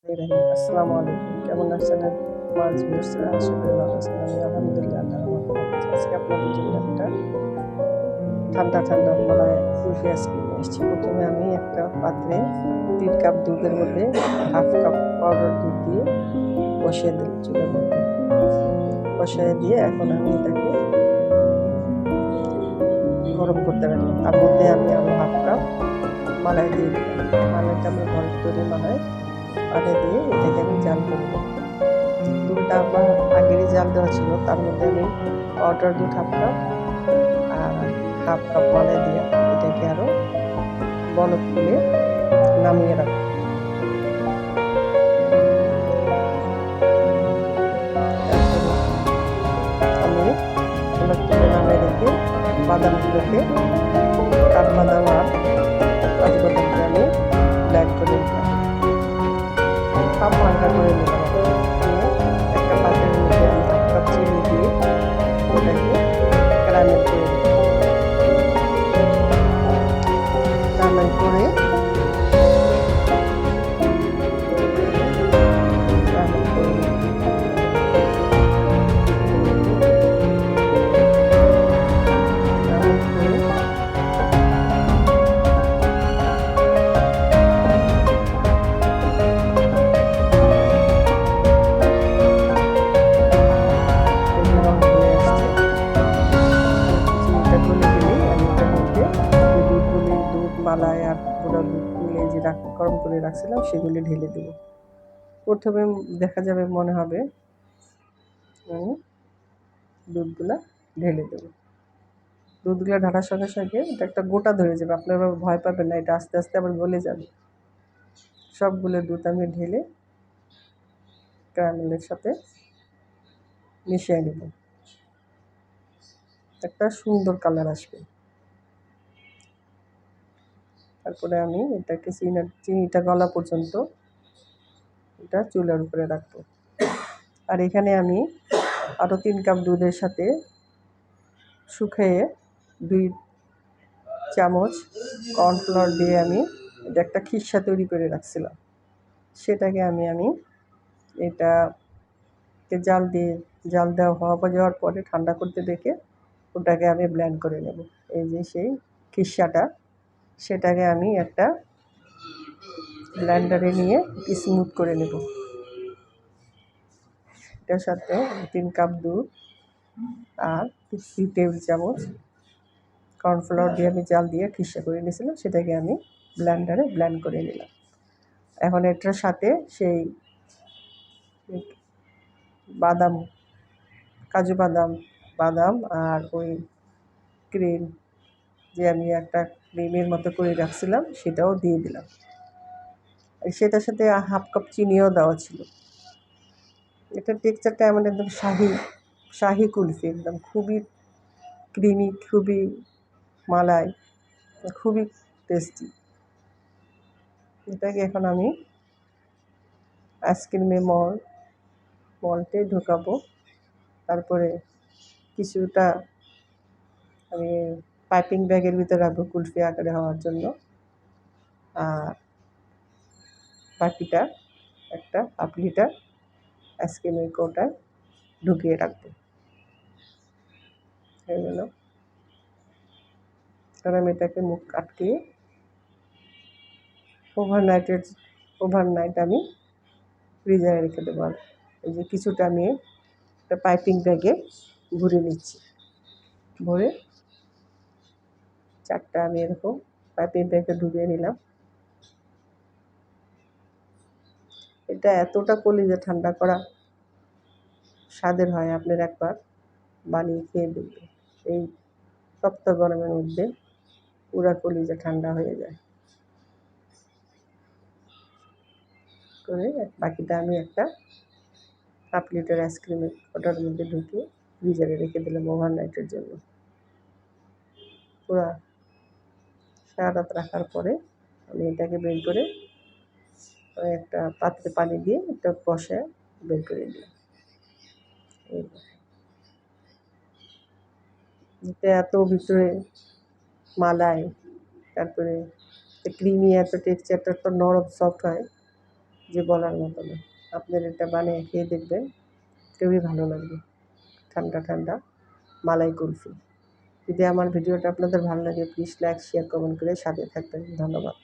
আসসালামু আলাইকুম। কেমন আছেন আমার ভিউয়ার্সরা? আশা করি ভালো আছেন। আমি আলহামদুলিল্লাহ আল্লাহর রহমতে ভালো আছি। আজকে আপনাদের জন্য একটা ঠান্ডা ঠান্ডা মালাই কুলফি আইসক্রিম নিয়ে এসেছি। প্রথমে আমি একটা পাত্রে ৩ কাপ দুধের মধ্যে ১/২ কাপ পাউডার দুধ দিয়ে বসিয়ে দিলাম চুলার মধ্যে। বসিয়ে দিয়ে এখন আমি এটাকে গরম করতে রাখলাম। তার মধ্যে আমি আরও ১/২ কাপ মালাই দিয়ে দিলাম। মালাইটা আমি ঘরের তৈরি মালাই পানি দিয়ে এটাকে আমি জাল করে নেব। দুধটা আমার আগেরই জাল দেওয়া ছিল, তার মধ্যে আমি পাউডার দুধ ১/২ কাপ আর ১/২ কাপ মালাই দিয়ে এটাকে আরও বলক তুলে নামিয়ে রাখবো। তারপরে আমি বলক তুলে নামিয়ে রেখে বাদামগুলোকে কাঠবাদাম আর কাজু বাদামকে আমি ব্লেন্ড করে নিলাম, হাফ হালকা করে নিলাম আর কি। নিয়ে একটা পাত্রের মধ্যে আমি ১ কাপ চিনি দিয়ে ওটাকে ক্যারামেল করে নেব। ক্যারামেল করে ক্যারামেল করে নেব। ক্যারামেল করে এই যে রং চলে আসছে। চিনিটা গলে গেলেই আমি এটার মধ্যে যে দুধ মালাই আর গুঁড়া দুধ মিলিয়ে যে গরম করে রাখছিলাম সেগুলি ঢেলে দেবো। প্রথমে দেখা যাবে মনে হবে আমি দুধগুলা ঢেলে দেবো। দুধগুলা ঢালার সঙ্গে সঙ্গে এটা একটা গোটা ধরে যাবে, আপনারা ভয় পাবেন না, এটা আস্তে আস্তে আবার গলে যাবে। সবগুলো দুধ আমি ঢেলে ক্যারামেলের সাথে মিশিয়ে নেব। একটা সুন্দর কালার আসবে। তারপরে আমি এটাকে চিনিটা গলা পর্যন্ত এটা চুলার উপরে রাখবো। আর এখানে আমি আরও ৩ কাপ দুধের সাথে শুকিয়ে ২ চামচ কর্নফ্লাওয়ার দিয়ে আমি এটা একটা খিসা তৈরি করে রাখছিলাম। সেটাকে আমি এটাকে জাল দেওয়া যাওয়ার পরে ঠান্ডা করতে রেখে ওটাকে আমি ব্লেন্ড করে নেব। এই যে সেই খিসাটা, সেটাকে আমি একটা ব্লেন্ডারে নিয়ে স্মুথ করে নেব। এটার সাথে ৩ কাপ দুধ আর ২ টেবিল চামচ কর্নফ্লাওয়ার দিয়ে আমি জাল দিয়ে খিসা করে নিয়েছিলাম, সেটাকে আমি ব্লেন্ডারে ব্লেন্ড করে নিলাম। এখন এটার সাথে সেই বাদাম, কাজু বাদাম, বাদাম আর ওই ক্রিম যে আমি একটা ক্রিমের মতো করে রাখছিলাম সেটাও দিয়ে দিলাম। সেটার সাথে ১/২ কাপ চিনিও দেওয়া ছিল। এটার টেক্সচারটা এমন একদম শাহি কুলফি, একদম খুবই ক্রিমি, খুবই মালাই, খুবই টেস্টি। এটাকে এখন আমি আইসক্রিমের মল্টে ঢোকাবো। তারপরে কিছুটা আমি পাইপিং ব্যাগের ভিতরে রাখবো কুলফি আকারে হওয়ার জন্য। আর বাকিটা একটা ১/২ লিটার আইসক্রিমের কৌটায় ঢুকিয়ে রাখবো। হয়ে গেল। কারণ আমি এটাকে মুখ আটকিয়ে ওভারনাইট আমি ফ্রিজারে রেখে দেবো। আর এই যে কিছুটা আমি একটা পাইপিং ব্যাগে ভরে নিচ্ছি। ভরে ৪টা আমি এরকম পাইপিং ব্যাগে ঢুকিয়ে নিলাম। এটা এতটা কলিজা ঠান্ডা করা স্বাদের হয়, আপনার একবার বানিয়ে খেয়ে দেখবেন। এই তপ্ত গরমের মধ্যে পুরা কলিজা ঠান্ডা হয়ে যায়। করে বাকিটা আমি একটা ১/২ লিটার আইসক্রিমের ওটার মধ্যে ঢুকিয়ে ফ্রিজারে রেখে দিলাম ওভারনাইটের জন্য। পুরা সারা রাত রাখার পরে আমি এটাকে বের করে একটা পাত্রে পানি দিয়ে একটা বসায় বের করে দিলাম। এটা এত ভিতরে মালাই, তারপরে ক্রিমি, এত টেক্সচারটা তো নরম সফট হয়, যে বলার মতো না। আপনারা এটা বানিয়ে খেয়ে দেখবেন, খুবই ভালো লাগবে। ঠান্ডা ঠান্ডা মালাই কুলফি। যদি আমার ভিডিওটা আপনাদের ভালো লাগে প্লিজ লাইক, শেয়ার, কমেন্ট করে সাথে থাকবেন। ধন্যবাদ।